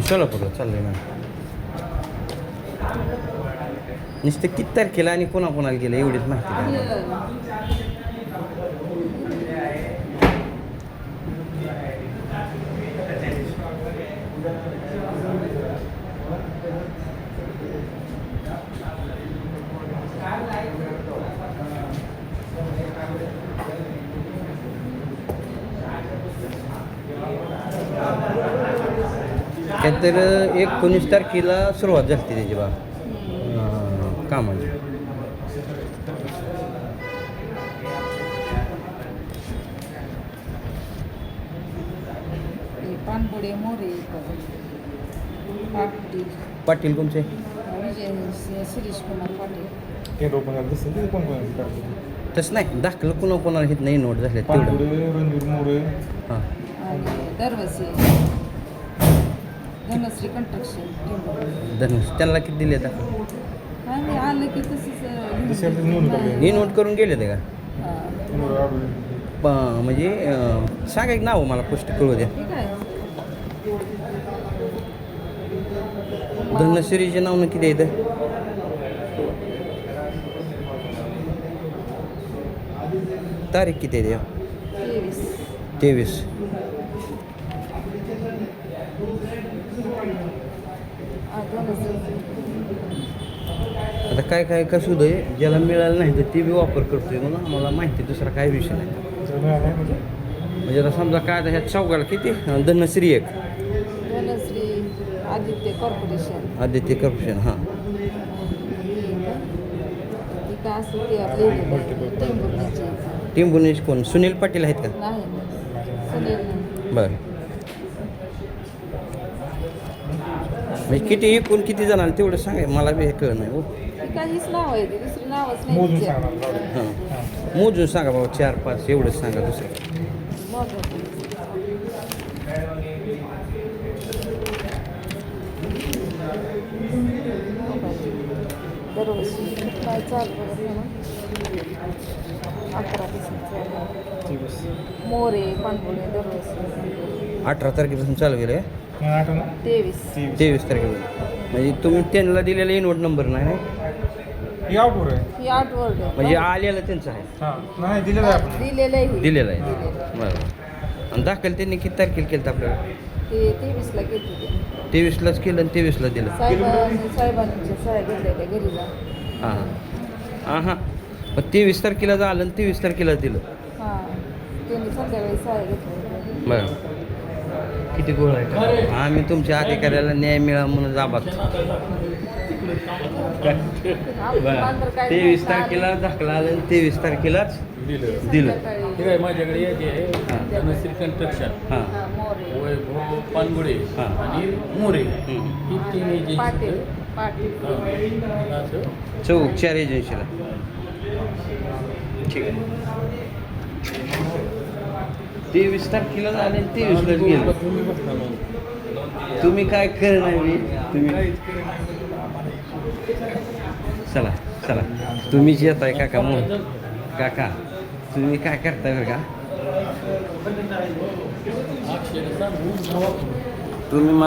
सोलापूरला चाललंय ना. नुसतं किती तारखेला आणि कोणाकोणाला गेलं एवढीच माहिती द्या. काय तर 19 तारखेला सुरुवात झाली त्याची बा कामाची. पानपुडे मोरे पाटील पाटील कोणचे? विजय शिरीष कुमार पाटील. हे रोपण दिसतं ते कोण कोण तसं नाही दाखलं कोणाकोणाला घेत नाही नोट झाले तेवढं. रणवीर मोरे हां आणि दरवसे धनश्री कंस्ट्रक्शन. धनुष त्यांना किती दिले दाखल? काय नाही आलं की तसंच हे नोट करून गेले ते का? हां म्हणजे सांगा एक नाव मला पोस्ट कळू द्या. ठीक आहे. धनश्रीचे नाव नक्की द्यायचं. तारीख किती आहे द्या? 23. आता काय काय कसं होतं ज्याला मिळालं नाही तर ते बी वापर करतोय म्हणून आम्हाला माहिती दुसरा काय विषय नाही. म्हणजे आता समजा काय आता ह्या चौघाला किती धनश्री एक धनश्री आदित्य कॉर्पोरेशन. आदित्य कॉर्पोरेशन हां. टिंबुर्णीच कोण? सुनील पाटील आहेत का? नाही सुनील बरं. म्हणजे किती एकूण किती जणांना तेवढं सांगा मला बी हे कळलं नाही हो. काहीच नाव आहे ते दुसरं नावच मोजून नाही. सांगा. हां मोजून सांगा बाबा 4-5 एवढंच सांगा दुसरं. दरवर्षी काय चालू म्हणून 11 मोरे पानपुडे दरवर्षी 18 तारखेपासून चालू केलं आहे. 23 तारखेपासून. म्हणजे तुम्ही त्यांना दिलेला इनवोट नंबर नाही ना? ही आउटवर आहे. ही 8 वर्ड म्हणजे आलेलं त्यांचं आहे. हां नाही दिलेलं आहे आपण. दिलेलं आहे. दिलेलं आहे बरं. आणि दाखल त्यांनी किती तारखेला केलं आपल्याला? ते 23ला घेतली. 23लाच केलं आणि 23ला दिलं. साहेबांच्या सह्या घेतल्या त्या घरी जा. हां हां मग 23 तारखेला झालं आणि 23 तारखेला दिलं. हां त्यांनी संध्याकाळी सह्या घेतल्या. बरं. किती गोळ आहे का? आम्ही तुमच्या अधिकाऱ्याला न्याय मिळा म्हणून जाबात. 23 तारखेला दाखला आलं आणि 23 तारखेलाच दिलं. ठीक आहे. माझ्याकडे यादी आहे. धनश्री कंस्ट्रक्शन, हां मोरे वैभव पानगुडे हां. आणि मोरे ही तीन एजन्सी. पाटील पाटील. चौक 4 एजन्सीला. ठीक आहे. 23 तारखेला झाले आणि 23लाच गेलं. तुम्ही काय करणार मी तुम्ही चला चला तुम्हीच येत आहे काका मग काका तुम्ही काय करताय बरं का? तुम्ही